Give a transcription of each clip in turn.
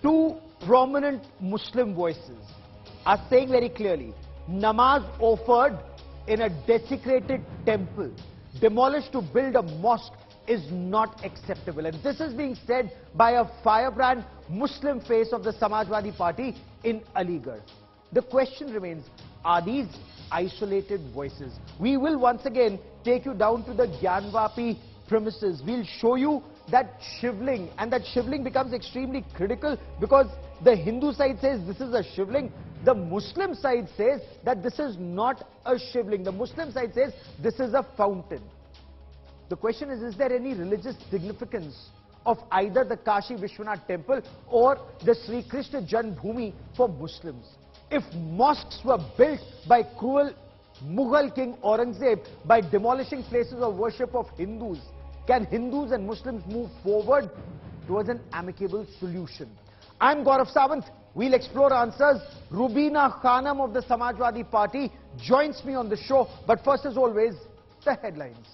Two prominent Muslim voices are saying very clearly, namaz offered in a desecrated temple, demolished to build a mosque, is not acceptable. And this is being said by a firebrand Muslim face of the Samajwadi Party in Aligarh. The question remains, are these isolated voices? We will once again take you down to the Gyanvapi premises. We'll show you that shivling, and that shivling becomes extremely critical because the Hindu side says this is a shivling. The Muslim side says that this is not a shivling. The Muslim side says this is a fountain. The question is there any religious significance of either the Kashi Vishwanath temple or the Sri Krishna Janmabhoomi for Muslims? If mosques were built by cruel Mughal King Aurangzeb by demolishing places of worship of Hindus, can Hindus and Muslims move forward towards an amicable solution? I'm Gaurav Sawant. We'll explore answers. Rubina Khanam of the Samajwadi Party joins me on the show. But first, as always, the headlines.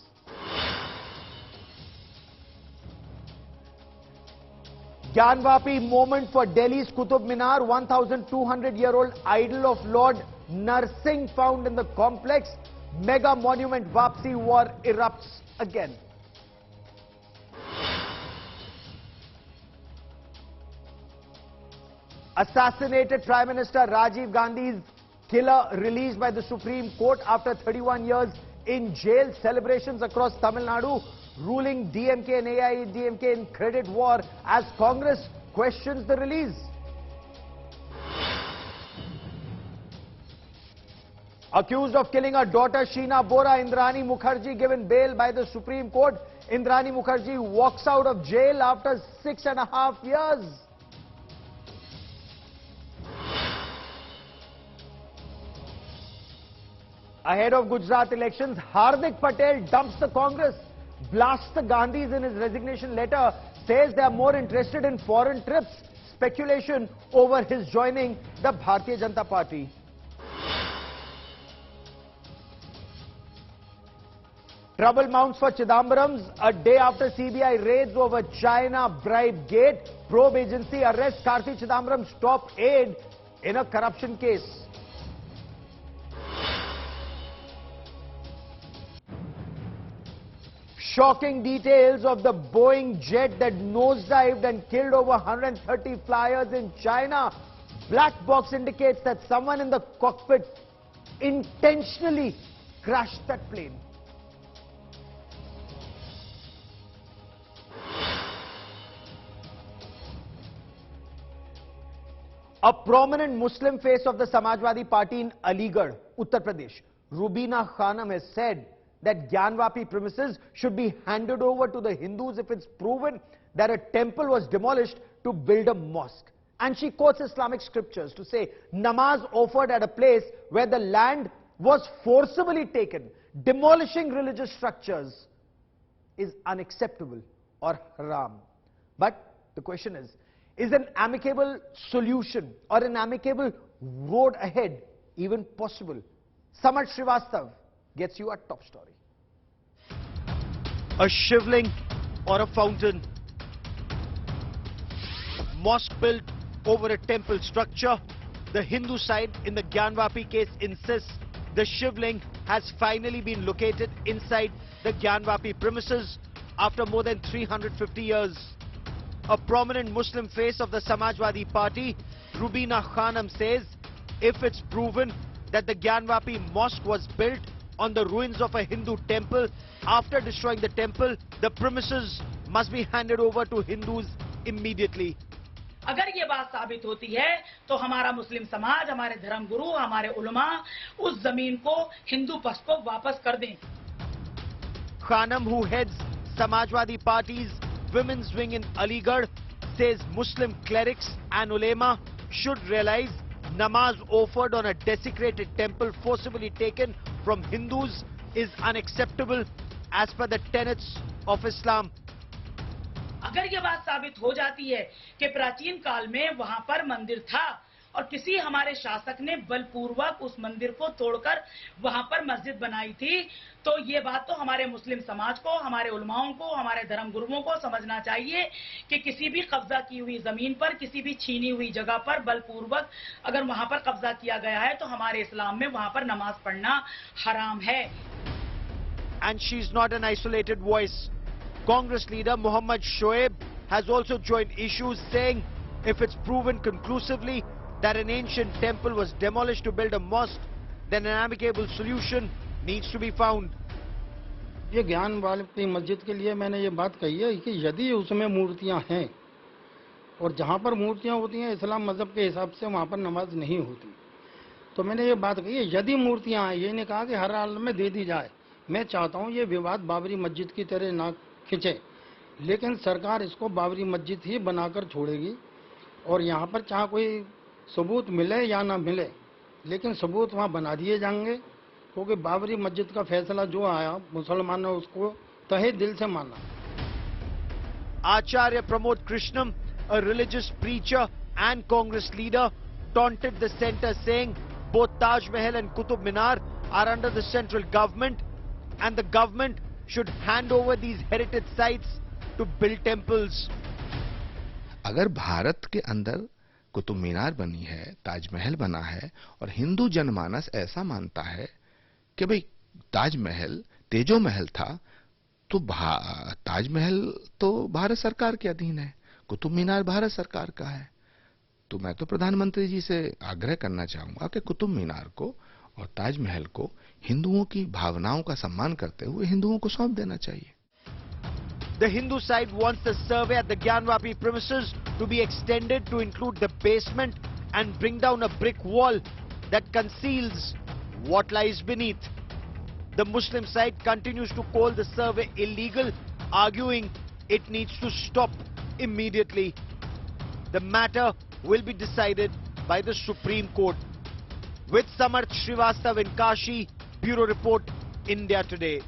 Gyanvapi moment for Delhi's Qutub Minar. 1,200-year-old idol of Lord Narsingh found in the complex. Mega monument Vapsi war erupts again. Assassinated Prime Minister Rajiv Gandhi's killer released by the Supreme Court after 31 years in jail. Celebrations across Tamil Nadu. Ruling DMK and AIADMK in credit war as Congress questions the release. Accused of killing her daughter Sheena Bora, Indrani Mukherjee given bail by the Supreme Court. Indrani Mukherjee walks out of jail after 6.5 years. Ahead of Gujarat elections, Hardik Patel dumps the Congress, blasts the Gandhis in his resignation letter, says they are more interested in foreign trips, speculation over his joining the Bharatiya Janata Party. Trouble mounts for Chidambaram's a day after CBI raids over China bribe gate. Probe agency arrests Karti Chidambaram's top aide in a corruption case. Shocking details of the Boeing jet that nosedived and killed over 130 flyers in China. Black box indicates that someone in the cockpit intentionally crashed that plane. A prominent Muslim face of the Samajwadi Party in Aligarh, Uttar Pradesh, Rubina Khanam, has said that Gyanvapi premises should be handed over to the Hindus if it's proven that a temple was demolished to build a mosque. And she quotes Islamic scriptures to say, namaz offered at a place where the land was forcibly taken, demolishing religious structures, is unacceptable or haram. But the question is an amicable solution or an amicable road ahead even possible? Samad Srivastav gets you a top story. A shivling or a fountain. Mosque built over a temple structure. The Hindu side in the Gyanvapi case insists the shivling has finally been located inside the Gyanvapi premises after more than 350 years. A prominent Muslim face of the Samajwadi Party, Rubina Khanam, says if it's proven that the Gyanvapi mosque was built on the ruins of a Hindu temple, after destroying the temple, the premises must be handed over to Hindus immediately. अगर ये बात साबित होती है तो हमारा मुस्लिम समाज, हमारे धर्मगुरु, हमारे उलमा उस जमीन को हिंदू पक्ष को वापस कर दें. Khanam, who heads Samajwadi Party's women's wing in Aligarh, says Muslim clerics and ulema should realize namaz offered on a desecrated temple forcibly taken from Hindus is unacceptable as per the tenets of Islam. अगर ये बात साबित हो जाती है कि प्राचीन काल में वहां पर मंदिर था और किसी हमारे शासक ने बलपूर्वक उस मंदिर को तोड़कर वहां पर मस्जिद बनाई थी। तो ये बात तो हमारे मुस्लिम समाज को, हमारे उलमाओं को, हमारे धर्म गुरुओं को समझना चाहिए कि किसी भी कब्जा की हुई जमीन पर, किसी भी छीनी हुई जगह पर बलपूर्वक अगर वहां पर कब्जा किया गया है तो हमारे इस्लाम में वहां पर नमाज पढ़ना हराम है। And she's not an isolated voice. Congress leader Mohammad Shoaib has also joined issues, saying if it's proven conclusively that an ancient temple was demolished to build a mosque, then an amicable solution needs to be found. ये ज्ञान वाली मस्जिद के लिए मैंने ये बात कही है कि यदि उसमें मूर्तियां हैं और जहां पर मूर्तियां होती हैं इस्लाम मजहब के हिसाब से वहां पर नमाज नहीं होती, तो मैंने ये बात कही है यदि मूर्तियां हैं, ये नहीं कहा कि हर हाल में दे दी जाए। मैं चाहता हूं ये विवाद बाबरी मस्जिद की तरह ना खिंचे, लेकिन सरकार इसको बाबरी मस्जिद ही बनाकर छोड़ेगी और यहाँ पर चाहे कोई सबूत मिले या ना मिले, लेकिन सबूत वहाँ बना दिए जाएंगे, क्योंकि बाबरी मस्जिद का फैसला जो आया मुसलमानों ने उसको तहे दिल से माना। Acharya Pramod Krishnam, a religious preacher and Congress leader, taunted the centre, saying both Taj Mahal and Qutub Minar are under the central government and the government should hand over these heritage sites to build temples. अगर भारत के अंदर कुतुब मीनार बनी है, ताजमहल बना है और हिंदू जनमानस ऐसा मानता है कि भाई ताजमहल तेजो महल था, तो ताजमहल तो भारत सरकार के अधीन है, कुतुब मीनार भारत सरकार का है। तो मैं तो प्रधानमंत्री जी से आग्रह करना चाहूंगा कि कुतुब मीनार को और ताजमहल को हिंदुओं की भावनाओं का सम्मान करते हुए हिंदुओं को सौंप देना चाहिए। The Hindu side wants the survey at the Gyanvapi premises to be extended to include the basement and bring down a brick wall that conceals what lies beneath. The Muslim side continues to call the survey illegal, arguing it needs to stop immediately. The matter will be decided by the Supreme Court. With Samarth Srivastav in Kashi, Bureau Report, India Today.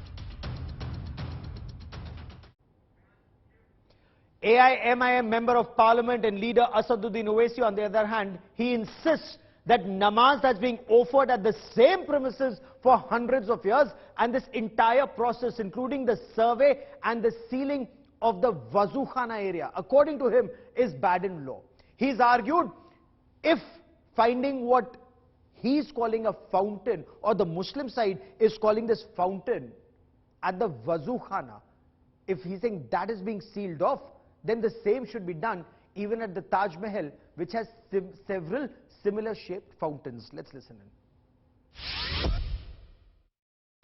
AIMIM Member of Parliament and leader Asaduddin Owaisi, on the other hand, he insists that namaz has been offered at the same premises for hundreds of years, and this entire process, including the survey and the sealing of the Wazukhana area, according to him, is bad in law. He's argued if finding what he's calling a fountain, or the Muslim side is calling this fountain at the Wazukhana, if he's saying that is being sealed off, then the same should be done even at the Taj Mahal, which has several similar shaped fountains. Let's listen in.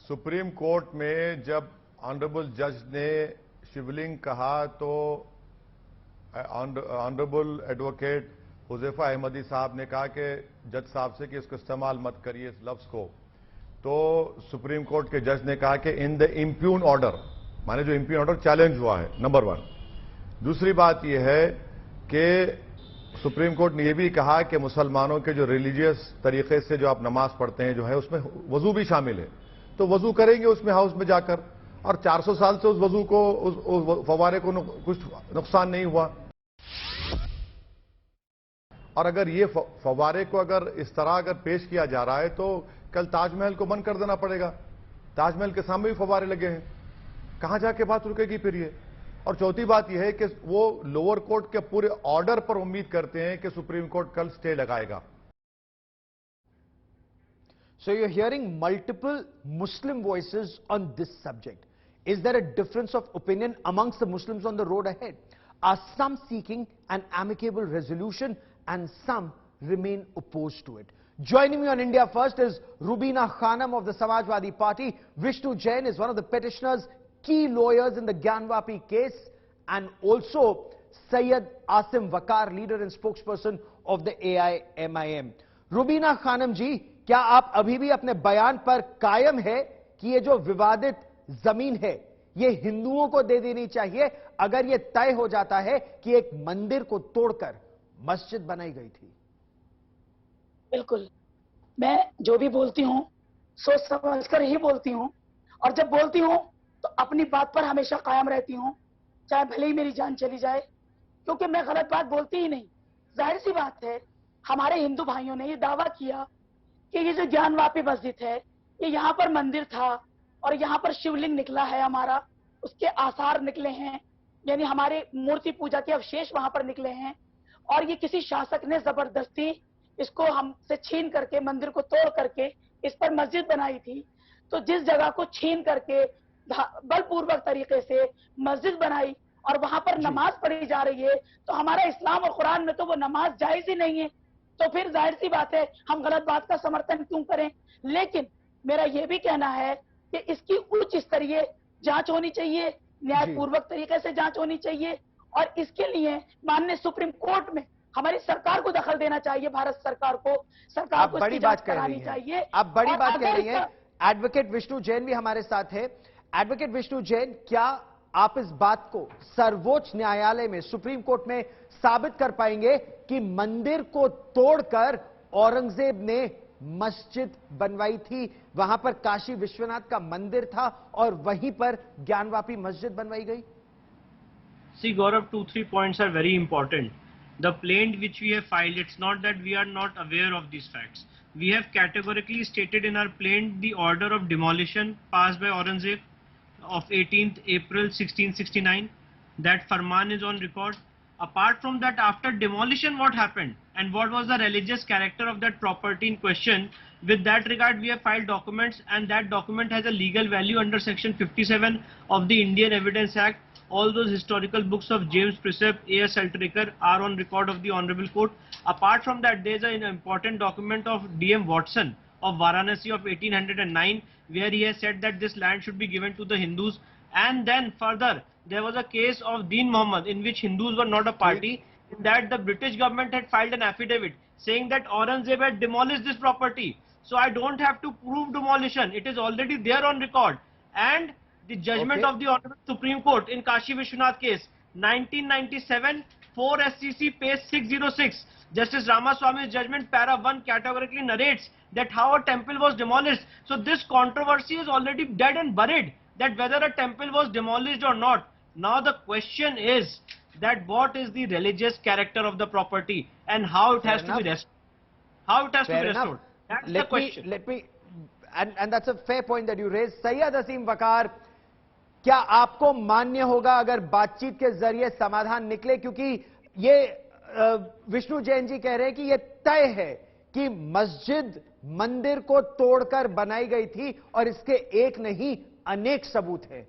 Supreme court में जब honourable जज ने शिवलिंग कहा तो honourable advocate Huzaifa Ahmadi साहब ने कहा कि जज साहब से कि इसको इस्तेमाल मत करिए इस लफ्ज को। तो सुप्रीम कोर्ट के जज ने कहा कि इन द इम्प्यून ऑर्डर, माने जो इम्प्यून ऑर्डर चैलेंज हुआ है, नंबर 1। दूसरी बात यह है कि सुप्रीम कोर्ट ने यह भी कहा कि मुसलमानों के जो रिलीजियस तरीके से जो आप नमाज पढ़ते हैं जो है उसमें वजू भी शामिल है, तो वजू करेंगे उसमें हाउस में जाकर, और 400 साल से उस वजू को उस फवारे को कुछ नुकसान नहीं हुआ। और अगर ये फवारे को अगर इस तरह अगर पेश किया जा रहा है तो कल ताजमहल को बंद कर देना पड़ेगा। ताजमहल के सामने भी फवारे लगे हैं, कहां जाके बात रुकेगी फिर ये। और चौथी बात यह है कि वो लोअर कोर्ट के पूरे ऑर्डर पर उम्मीद करते हैं कि सुप्रीम कोर्ट कल स्टे लगाएगा। So you're hearing multiple Muslim voices on this subject. Is there a difference of opinion amongst the Muslims on the road ahead? Are some seeking an amicable resolution and some remain opposed to it? Joining me on India First is Rubina Khanam of the Samajwadi Party. Vishnu Jain is one of the petitioners, key lawyers in the Gyanvapi case, and also Syed Asim Waqar, leader and spokesperson of the AIMIM. Rubina Khanam ji, क्या आप अभी भी अपने बयान पर कायम है कि ये जो विवादित जमीन है ये हिंदुओं को दे देनी चाहिए अगर ये तय हो जाता है कि एक मंदिर को तोड़कर मस्जिद बनाई गई थी? बिल्कुल, मैं जो भी बोलती हूं सोच समझकर ही बोलती हूं, और जब बोलती हूं तो अपनी बात पर हमेशा कायम रहती हूं, चाहे भले ही मेरी जान चली जाए, क्योंकि मैं गलत बात बोलती ही नहीं। जाहिर सी बात है हमारे हिंदू भाइयों ने ये दावा किया कि ये जो ज्ञानवापी मस्जिद है, ये यहाँ पर मंदिर था और यहाँ पर शिवलिंग निकला है हमारा, उसके आसार निकले हैं, यानी हमारे मूर्ति पूजा के अवशेष वहां पर निकले हैं, और ये किसी शासक ने जबरदस्ती इसको हमसे छीन करके, मंदिर को तोड़ करके इस पर मस्जिद बनाई थी। तो जिस जगह को छीन करके बलपूर्वक तरीके से मस्जिद बनाई और वहां पर नमाज पढ़ी जा रही है, तो हमारा इस्लाम और कुरान में तो वो नमाज जायज ही नहीं है। तो फिर जाहिर सी बात है हम गलत बात का समर्थन क्यों करें। लेकिन मेरा ये भी कहना है कि इसकी उच्च स्तरीय जांच होनी चाहिए, न्यायपूर्वक तरीके से जांच होनी चाहिए, और इसके लिए माननीय सुप्रीम कोर्ट में हमारी सरकार को दखल देना चाहिए, भारत सरकार को, सरकार को बड़ी इसकी बात जांच कह करानी रही हैं। चाहिए। आप बड़ी और बात कह अगर रही हैं। एडवोकेट विष्णु जैन भी हमारे साथ है। एडवोकेट विष्णु जैन, क्या आप इस बात को सर्वोच्च न्यायालय में, सुप्रीम कोर्ट में साबित कर पाएंगे कि मंदिर को तोड़कर औरंगजेब ने मस्जिद बनवाई थी, वहां पर काशी विश्वनाथ का मंदिर था और वहीं पर ज्ञानवापी मस्जिद बनवाई गई? See, Gaurav, 2-3 points are very important. The plaint which we have filed, it's not that we are not aware of these facts. We have categorically stated in our plaint the order of demolition passed by Aurangzeb of 18th April 1669. That farman is on record. Apart from that, after demolition, what happened and what was the religious character of that property in question, with that regard we have filed documents, and that document has a legal value under section 57 of the Indian Evidence Act. All those historical books of James Precept, A.S. Saltrakar are on record of the Honorable Court. Apart from that, there is an important document of D.M. Watson of Varanasi of 1809, where he has said that this land should be given to the Hindus. And then further, there was a case of Deen Muhammad in which Hindus were not a party. In that, the British government had filed an affidavit saying that Aurangzeb had demolished this property. So I don't have to prove demolition. It is already there on record. And the judgment of the Honorable Supreme Court in Kashi Vishwanath case, 1997, 4 SCC, page 606. Justice Ramaswamy's judgment, para 1, categorically narrates that how a temple was demolished. So this controversy is already dead and buried, that whether a temple was demolished or not. Now the question is that what is the religious character of the property and how it has to be restored. How it has to be restored. That's the question. And that's a fair point that you raised. Sayyid Asim Waqar, क्या आपको मान्य होगा अगर बातचीत के जरिए समाधान निकले? क्योंकि ये विष्णु जैन जी कह रहे हैं कि ये तय है कि मस्जिद मंदिर को तोड़कर बनाई गई थी और इसके एक नहीं अनेक सबूत हैं।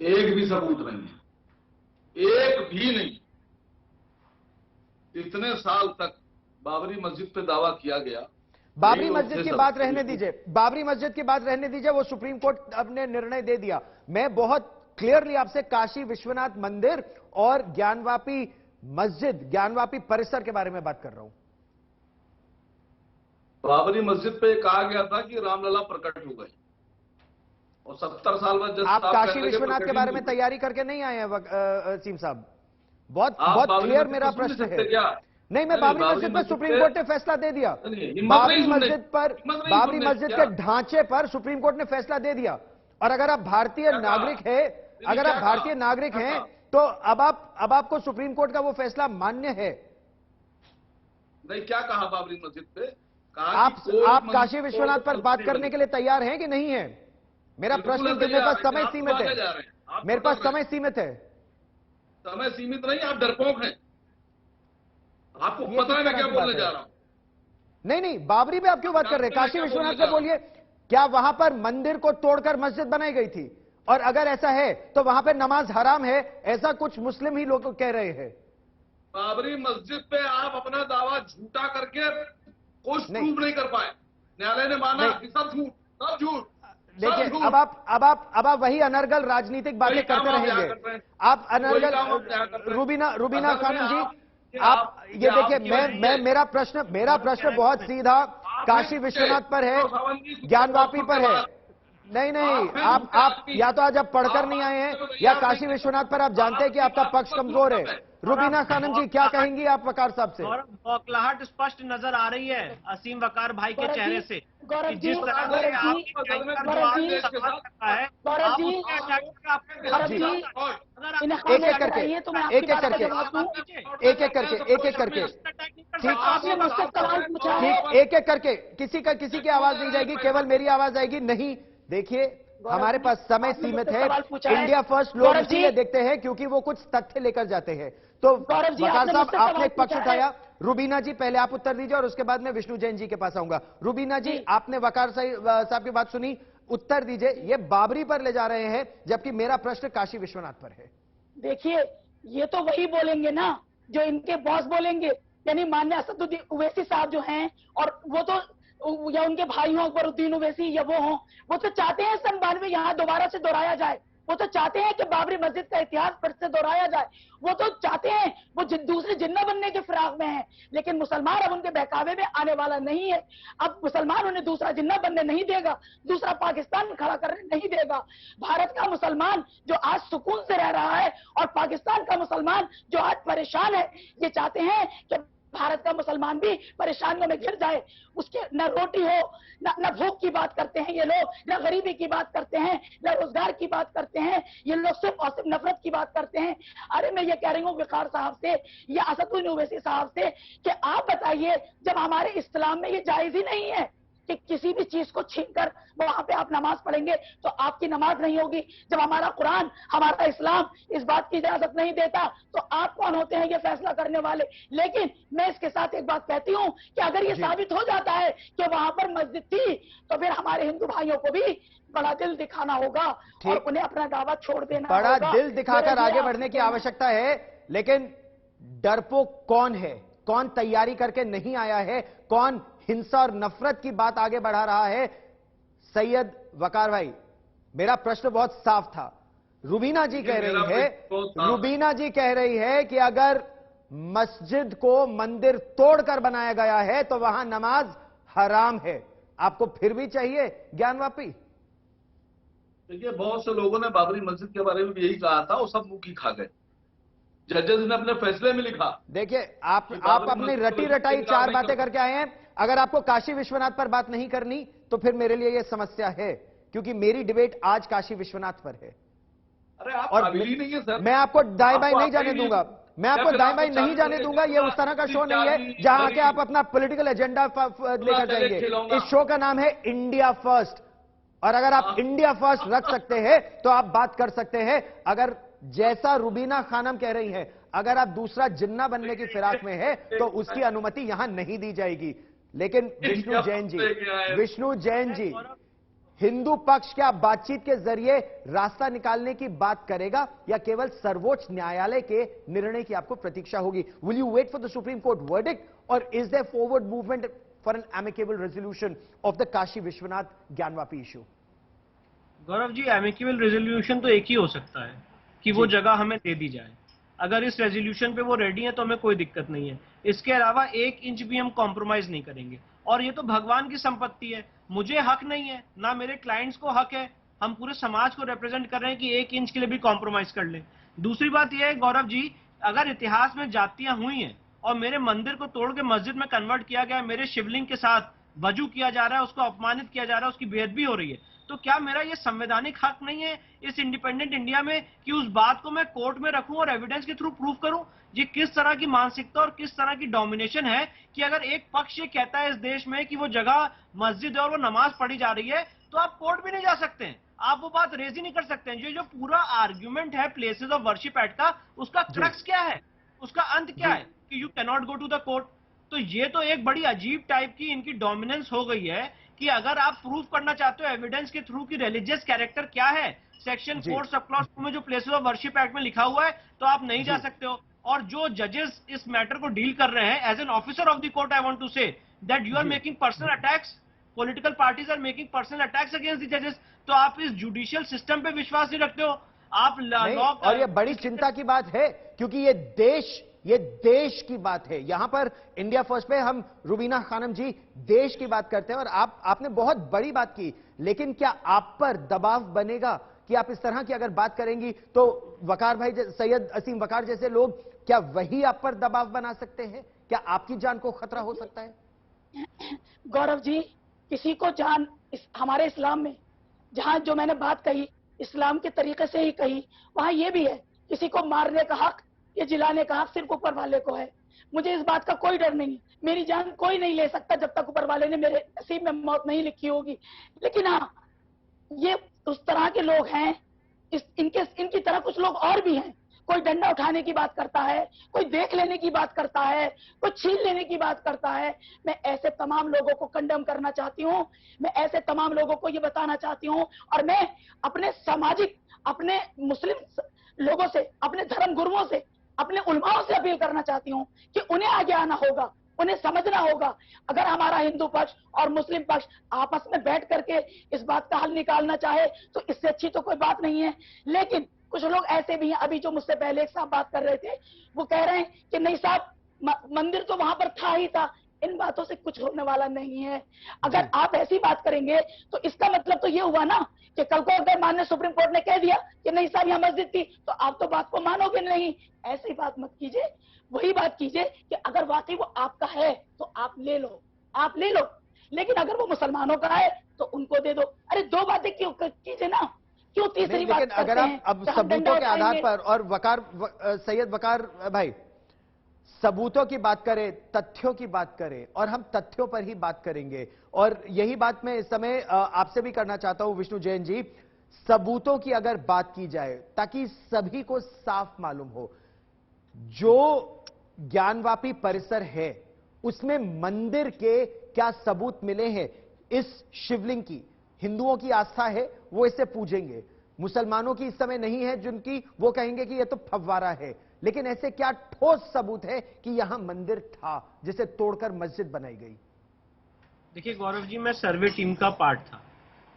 एक भी सबूत नहीं है, एक भी नहीं। इतने साल तक बाबरी मस्जिद पे दावा किया गया। बाबरी मस्जिद की बात रहने दीजिए, बाबरी मस्जिद की बात रहने दीजिए, वो सुप्रीम कोर्ट अपने निर्णय दे दिया। मैं बहुत क्लियरली आपसे काशी विश्वनाथ मंदिर और ज्ञानवापी मस्जिद, ज्ञानवापी परिसर के बारे में बात कर रहा हूं। बाबरी मस्जिद पे कहा गया था कि रामलला प्रकट हो गई और 70 साल बाद आप काशी विश्वनाथ के बारे में तैयारी करके नहीं आए हैं सीम साहब? बहुत क्लियर मेरा प्रश्न है। नहीं, मैं बाबरी मस्जिद पर सुप्रीम कोर्ट ने फैसला दे दिया। बाबरी मस्जिद के ढांचे पर सुप्रीम कोर्ट ने फैसला दे दिया। और अगर आप भारतीय नागरिक हैं, अगर आप भारतीय नागरिक हैं, तो अब आपको सुप्रीम कोर्ट का वो फैसला मान्य है। नहीं, क्या कहा बाबरी मस्जिद पे? आप काशी विश्वनाथ पर बात करने के लिए तैयार हैं कि नहीं है? मेरा प्रश्न, मेरे पास समय सीमित है, मेरे पास समय सीमित है। समय सीमित नहीं, आप डरपोक हैं। आपको पता है मैं क्या बोलने जा रहा हूं? नहीं, बाबरी पे आप क्यों बात कर रहे हैं? काशी विश्वनाथ से बोलिए, क्या वहां पर मंदिर को तोड़कर मस्जिद बनाई गई थी? और अगर ऐसा है तो वहां पे नमाज हराम है, ऐसा कुछ मुस्लिम ही लोग कह रहे हैं। बाबरी मस्जिद पे आप अपना दावा झूठा करके कुछ प्रूव नहीं कर पाए। न्यायालय ने माना कि सब झूठ, सब झूठ। देखिए, अब आप वही अनर्गल राजनीतिक बातें करते रहेंगे। आप अनर्गल रूबीना खानम जी, आप ये देखिए, मेरा प्रश्न बहुत सीधा काशी विश्वनाथ पर है, ज्ञानवापी पर है। नहीं, आप या तो आज आप पढ़कर नहीं आए हैं या काशी विश्वनाथ पर आप जानते हैं कि आपका पक्ष कमजोर है। रूबीना खानम जी, क्या कहेंगी आप वकार साहब से? बौखलाहट स्पष्ट नजर आ रही है असीम वकार भाई के चेहरे से कि जिस तरह से एक एक करके कर आपने मुझसे सवाल पूछा है। ठीक, एक एक करके किसी की आवाज नहीं जाएगी, केवल मेरी आवाज आएगी। नहीं, देखिए हमारे पास समय सीमित है। इंडिया फर्स्ट लोग इसीलिए देखते हैं क्योंकि वो कुछ तथ्य लेकर जाते हैं। तो वकार साहब, आपने एक पक्ष उठाया। रुबीना जी, पहले आप उत्तर दीजिए और उसके बाद मैं विष्णु जैन जी के पास आऊंगा। रुबीना जी, आपने वकार साहब की बात सुनी, उत्तर दीजिए। ये बाबरी पर ले जा रहे हैं, जबकि मेरा प्रश्न काशी विश्वनाथ पर है। देखिए, ये तो वही बोलेंगे ना जो इनके बॉस बोलेंगे, यानी माननीय असदुद्दीन ओवैसी साहब जो हैं, और वो तो या उनके भाई हों अकबरुद्दीन ओवैसी या वो हों, वो तो चाहते हैं सन 92 यहाँ दोबारा से दोहराया जाए। वो तो चाहते हैं कि बाबरी मस्जिद का इतिहास फिर से दोहराया जाए। वो तो चाहते हैं, वो दूसरे जिन्ना बनने के फिराक में हैं। लेकिन मुसलमान अब उनके बहकावे में आने वाला नहीं है। अब मुसलमान उन्हें दूसरा जिन्ना बनने नहीं देगा, दूसरा पाकिस्तान खड़ा करने नहीं देगा। भारत का मुसलमान जो आज सुकून से रह रहा है और पाकिस्तान का मुसलमान जो आज परेशान है, ये चाहते हैं कि भारत का मुसलमान भी परेशानियों में घिर जाए। उसके न रोटी हो, न भूख की बात करते हैं ये लोग, न गरीबी की बात करते हैं, न रोजगार की बात करते हैं। ये लोग सिर्फ और सिर्फ नफरत की बात करते हैं। अरे मैं ये कह रही हूँ वकार साहब से या असदुद्दीन ओवैसी साहब से कि आप बताइए, जब हमारे इस्लाम में ये जायज ही नहीं है कि किसी भी चीज को छीनकर वहां पे आप नमाज पढ़ेंगे तो आपकी नमाज नहीं होगी। जब हमारा कुरान, हमारा इस्लाम इस बात की इजाजत नहीं देता, तो आप कौन होते हैं ये फैसला करने वाले। लेकिन मैं इसके साथ एक बात कहती हूँ कि अगर ये साबित हो जाता है कि वहां पर मस्जिद थी, तो फिर हमारे हिंदू भाइयों को भी बड़ा दिल दिखाना होगा और उन्हें अपना दावा छोड़ देना होगा। बड़ा दिल दिखाकर आगे बढ़ने की आवश्यकता है, लेकिन डरपोक कौन है, कौन तैयारी करके नहीं आया है, कौन हिंसा और नफरत की बात आगे बढ़ा रहा है। सैयद वकार भाई, मेरा प्रश्न बहुत साफ था। रुबीना जी कह रही है कि अगर मस्जिद को मंदिर तोड़कर बनाया गया है तो वहां नमाज हराम है। आपको फिर भी चाहिए ज्ञानवापी? देखिए, बहुत से लोगों ने बाबरी मस्जिद के बारे में भी यही कहा था, वो सब मुंह की खा गए। जजेस ने अपने फैसले में लिखा। देखिए, आप अपनी रटी रटाई 4 बातें करके आए हैं। अगर आपको काशी विश्वनाथ पर बात नहीं करनी तो फिर मेरे लिए यह समस्या है, क्योंकि मेरी डिबेट आज काशी विश्वनाथ पर है। अरे आप और काबिल ही नहीं है सर। मैं आपको दाएं बाएं नहीं जाने दूंगा। मैं आपको दाएं बाएं नहीं जाने दूंगा। ये उस तरह का शो नहीं है जहां के आप अपना पॉलिटिकल एजेंडा लेकर जाएंगे। इस शो का नाम है इंडिया फर्स्ट, और अगर आप इंडिया फर्स्ट रख सकते हैं तो आप बात कर सकते हैं। अगर जैसा रुबीना खानम कह रही है, अगर आप दूसरा जिन्ना बनने की फिराक में है तो उसकी अनुमति यहां नहीं दी जाएगी। लेकिन विष्णु जैन जी, हिंदू पक्ष क्या बातचीत के जरिए रास्ता निकालने की बात करेगा या केवल सर्वोच्च न्यायालय के निर्णय की आपको प्रतीक्षा होगी? Will you wait for the supreme court verdict और is there forward movement for an amicable resolution of the Kashi Vishwanath Gyanvapi issue? Gaurav ji, amicable resolution तो एक ही हो सकता है कि वो जगह हमें दे दी जाए। अगर इस रेजोल्यूशन पे वो रेडी है तो हमें कोई दिक्कत नहीं है। इसके अलावा 1 इंच भी हम कॉम्प्रोमाइज नहीं करेंगे। और ये तो भगवान की संपत्ति है, मुझे हक नहीं है, ना मेरे क्लाइंट्स को हक है। हम पूरे समाज को रिप्रेजेंट कर रहे हैं कि 1 इंच के लिए भी कॉम्प्रोमाइज कर ले। दूसरी बात यह है गौरव जी, अगर इतिहास में जातियां हुई हैं और मेरे मंदिर को तोड़ के मस्जिद में कन्वर्ट किया गया, मेरे शिवलिंग के साथ वजू किया जा रहा है, उसको अपमानित किया जा रहा है, उसकी बेइज्जती हो रही है, तो क्या मेरा ये संवैधानिक हक नहीं है इस इंडिपेंडेंट इंडिया में कि उस बात को मैं कोर्ट में रखूं और एविडेंस के थ्रू प्रूफ करूं? ये किस तरह की मानसिकता और किस तरह की डोमिनेशन है कि अगर एक पक्ष ये कहता है इस देश में कि वो जगह मस्जिद है और वो नमाज पढ़ी जा रही है, तो आप कोर्ट भी नहीं जा सकते हैं, आप वो बात रेज ही नहीं कर सकते हैं। ये जो पूरा आर्ग्यूमेंट है प्लेसेस ऑफ वर्शिप एक्ट का, उसका क्रक्स क्या है, उसका अंत क्या है कि you cannot go to the court? तो ये तो एक बड़ी अजीब टाइप की इनकी डोमिनेंस हो गई है कि अगर आप प्रूफ करना चाहते हो एविडेंस के थ्रू कि रिलीजियस कैरेक्टर क्या है, सेक्शन 4 सब क्लॉज 2 में जो प्लेसेस ऑफ वर्शिप एक्ट में लिखा हुआ है, तो आप नहीं जा सकते हो। और जो जजेस इस मैटर को डील कर रहे हैं, as an officer of the court I want to say that you are making personal attacks, political parties are making personal attacks against the जजेस। तो आप इस जुडिशियल सिस्टम पे विश्वास नहीं रखते हो, आप लॉ। और ये बड़ी चिंता की बात है, क्योंकि ये देश की बात है। यहां पर इंडिया फर्स्ट पे हम रुबीना खानम जी देश की बात करते हैं और आपने बहुत बड़ी बात की, लेकिन क्या आप पर दबाव बनेगा कि आप इस तरह की अगर बात करेंगी तो वकार भाई, सैयद असीम वकार जैसे लोग, क्या वही आप पर दबाव बना सकते हैं? क्या आपकी जान को खतरा हो सकता है? गौरव जी, किसी को जान हमारे इस्लाम में, जहां जो मैंने बात कही इस्लाम के तरीके से ही कही, वहां यह भी है किसी को मारने का हक ये जिलाने का हक सिर्फ ऊपर वाले को है। मुझे इस बात का कोई डर नहीं, मेरी जान कोई नहीं ले सकता जब तक ऊपर वाले ने मेरे नसीब में मौत नहीं लिखी होगी। लेकिन हाँ, ये उस तरह के लोग हैं, इनकी तरह कुछ लोग और भी हैं। कोई डंडा उठाने की बात करता है, कोई देख लेने की बात करता है, कोई छीन लेने की बात करता है। मैं ऐसे तमाम लोगों को कंडेम करना चाहती हूँ, मैं ऐसे तमाम लोगों को ये बताना चाहती हूँ, और मैं अपने सामाजिक, अपने मुस्लिम लोगों से, अपने धर्म गुरुओं से, अपने उलमाओं से अपील करना चाहती हूँ कि उन्हें आगे आना होगा, उन्हें समझना होगा। अगर हमारा हिंदू पक्ष और मुस्लिम पक्ष आपस में बैठ करके इस बात का हल निकालना चाहे तो इससे अच्छी तो कोई बात नहीं है। लेकिन कुछ लोग ऐसे भी हैं, अभी जो मुझसे पहले एक साहब बात कर रहे थे, वो कह रहे हैं कि नहीं साहब मंदिर तो वहां पर था ही था। इन बातों से कुछ होने वाला नहीं है। अगर आप ऐसी बात करेंगे तो इसका मतलब तो ये हुआ ना कि कल को अगर माननीय सुप्रीम कोर्ट ने कह दिया कि नहीं साहब यहाँ मस्जिद थी, तो आप तो बात को मानोगे नहीं। ऐसी बात मत कीजिए, वही बात कीजिए कि अगर वाकई वो आपका है तो आप ले लो, आप ले लो। लेकिन अगर वो मुसलमानों का है तो उनको दे दो। अरे दो बातें क्यों कीजिए ना, क्यों तीसरी बात लेकिन अगर आप अब सबूतों के आधार पर, और सैयद वकार भाई, सबूतों की बात करें, तथ्यों की बात करें, और हम तथ्यों पर ही बात करेंगे, और यही बात मैं इस समय आपसे भी करना चाहता हूं विष्णु जैन जी। सबूतों की अगर बात की जाए ताकि सभी को साफ मालूम हो, जो ज्ञानवापी परिसर है उसमें मंदिर के क्या सबूत मिले हैं? इस शिवलिंग की हिंदुओं की आस्था है, वो इसे पूजेंगे। मुसलमानों की इस समय नहीं है, जिनकी वो कहेंगे कि ये तो फव्वारा है। लेकिन ऐसे क्या ठोस सबूत है कि यहां मंदिर था जिसे तोड़कर मस्जिद बनाई गई? देखिए गौरव जी, मैं सर्वे टीम का पार्ट था,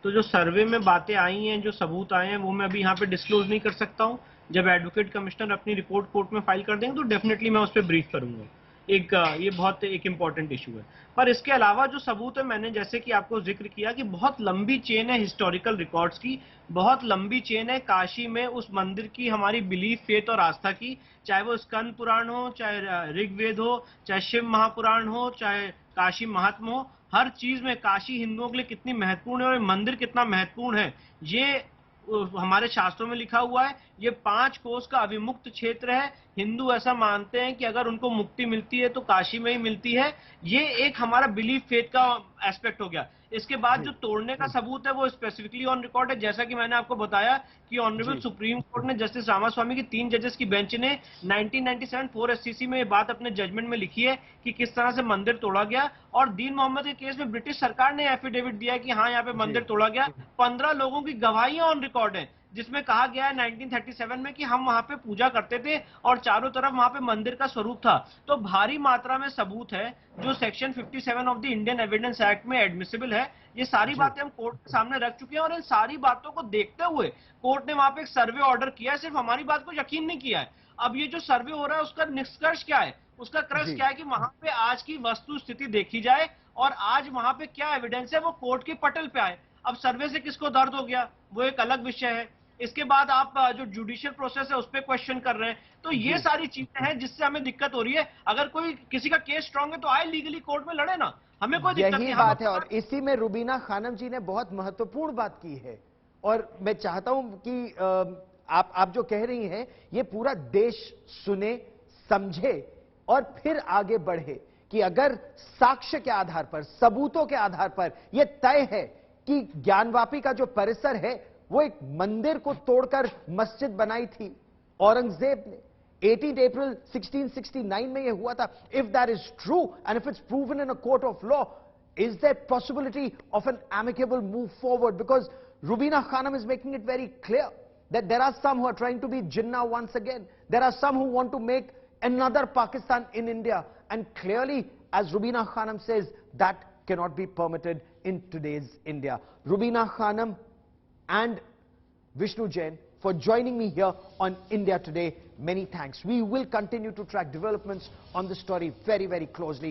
तो जो सर्वे में बातें आई हैं, जो सबूत आए हैं, वो मैं अभी यहाँ पे डिस्क्लोज नहीं कर सकता हूँ। जब एडवोकेट कमिश्नर अपनी रिपोर्ट कोर्ट में फाइल कर देंगे तो डेफिनेटली मैं उस पर ब्रीफ करूंगा। ये बहुत एक इंपॉर्टेंट इशू है। पर इसके अलावा जो सबूत है, मैंने जैसे कि आपको जिक्र किया कि बहुत लंबी चेन है हिस्टोरिकल रिकॉर्ड्स की, बहुत लंबी चेन है काशी में उस मंदिर की, हमारी बिलीफ, फेथ और आस्था की। चाहे वो स्कंद पुराण हो, चाहे ऋग्वेद हो, चाहे शिव महापुराण हो, चाहे काशी महात्म हो, हर चीज में काशी हिंदुओं के लिए कितनी महत्वपूर्ण है और मंदिर कितना महत्वपूर्ण है, ये हमारे शास्त्रों में लिखा हुआ है। ये 5 कोस का अविमुक्त क्षेत्र है। हिंदू ऐसा मानते हैं कि अगर उनको मुक्ति मिलती है तो काशी में ही मिलती है। ये एक हमारा बिलीफ, फेथ का एस्पेक्ट हो गया। इसके बाद जो तोड़ने का सबूत है वो स्पेसिफिकली ऑन रिकॉर्ड है। जैसा कि मैंने आपको बताया कि ऑनरेबल सुप्रीम कोर्ट ने जस्टिस रामास्वामी की 3 जजेस की बेंच ने 1997 4 SCC में ये बात अपने जजमेंट में लिखी है कि किस तरह से मंदिर तोड़ा गया। और दीन मोहम्मद के केस में ब्रिटिश सरकार ने एफिडेविट दिया कि हाँ, यहाँ पे मंदिर तोड़ा गया। 15 लोगों की गवाहियां ऑन रिकॉर्ड है, जिसमें कहा गया है 1937 में कि हम वहां पे पूजा करते थे और चारों तरफ वहां पे मंदिर का स्वरूप था। तो भारी मात्रा में सबूत है जो section 57 of the Indian evidence act में एडमिसिबल है। ये सारी बातें हम कोर्ट के सामने रख चुके हैं और इन सारी बातों को देखते हुए कोर्ट ने वहां पे एक सर्वे ऑर्डर किया है। सिर्फ हमारी बात को यकीन नहीं किया है। अब ये जो सर्वे हो रहा है उसका निष्कर्ष क्या है, उसका क्रक्स क्या है कि वहां पे आज की वस्तु स्थिति देखी जाए और आज वहां पे क्या एविडेंस है वो कोर्ट के पटल पे आए। अब सर्वे से किसको दर्द हो गया वो एक अलग विषय है। इसके बाद आप जो जुडिशियल प्रोसेस है उस पर क्वेश्चन कर रहे हैं। तो ये सारी चीजें हैं जिससे हमें दिक्कत हो रही है। अगर कोई किसी का केस स्ट्रांग है तो आए लीगली कोर्ट में लड़े ना, हमें कोई दिक्कत नहीं। यही बात है और इसी में रुबीना खानम जी ने बहुत महत्वपूर्ण बात की है और मैं चाहता हूं कि आप जो कह रही हैं ये पूरा देश सुने, समझे और फिर आगे बढ़े कि अगर साक्ष्य के आधार पर, सबूतों के आधार पर यह तय है कि ज्ञानवापी का जो परिसर है वो एक मंदिर को तोड़कर मस्जिद बनाई थी औरंगजेब ने। 18 अप्रैल 1669 में यह हुआ था। If that is true and if it's proven in a court of law, is there possibility of an amicable move forward? Because Rubina Khanam is making it very clear that there are some who are trying to be Jinnah once again. There are some who want to make another Pakistan in India. And clearly, as Rubeena Khanum says, that cannot be permitted in today's India. Rubeena Khanum and Vishnu Jain for joining me here on India Today. Many thanks. We will continue to track developments on this story very, very closely.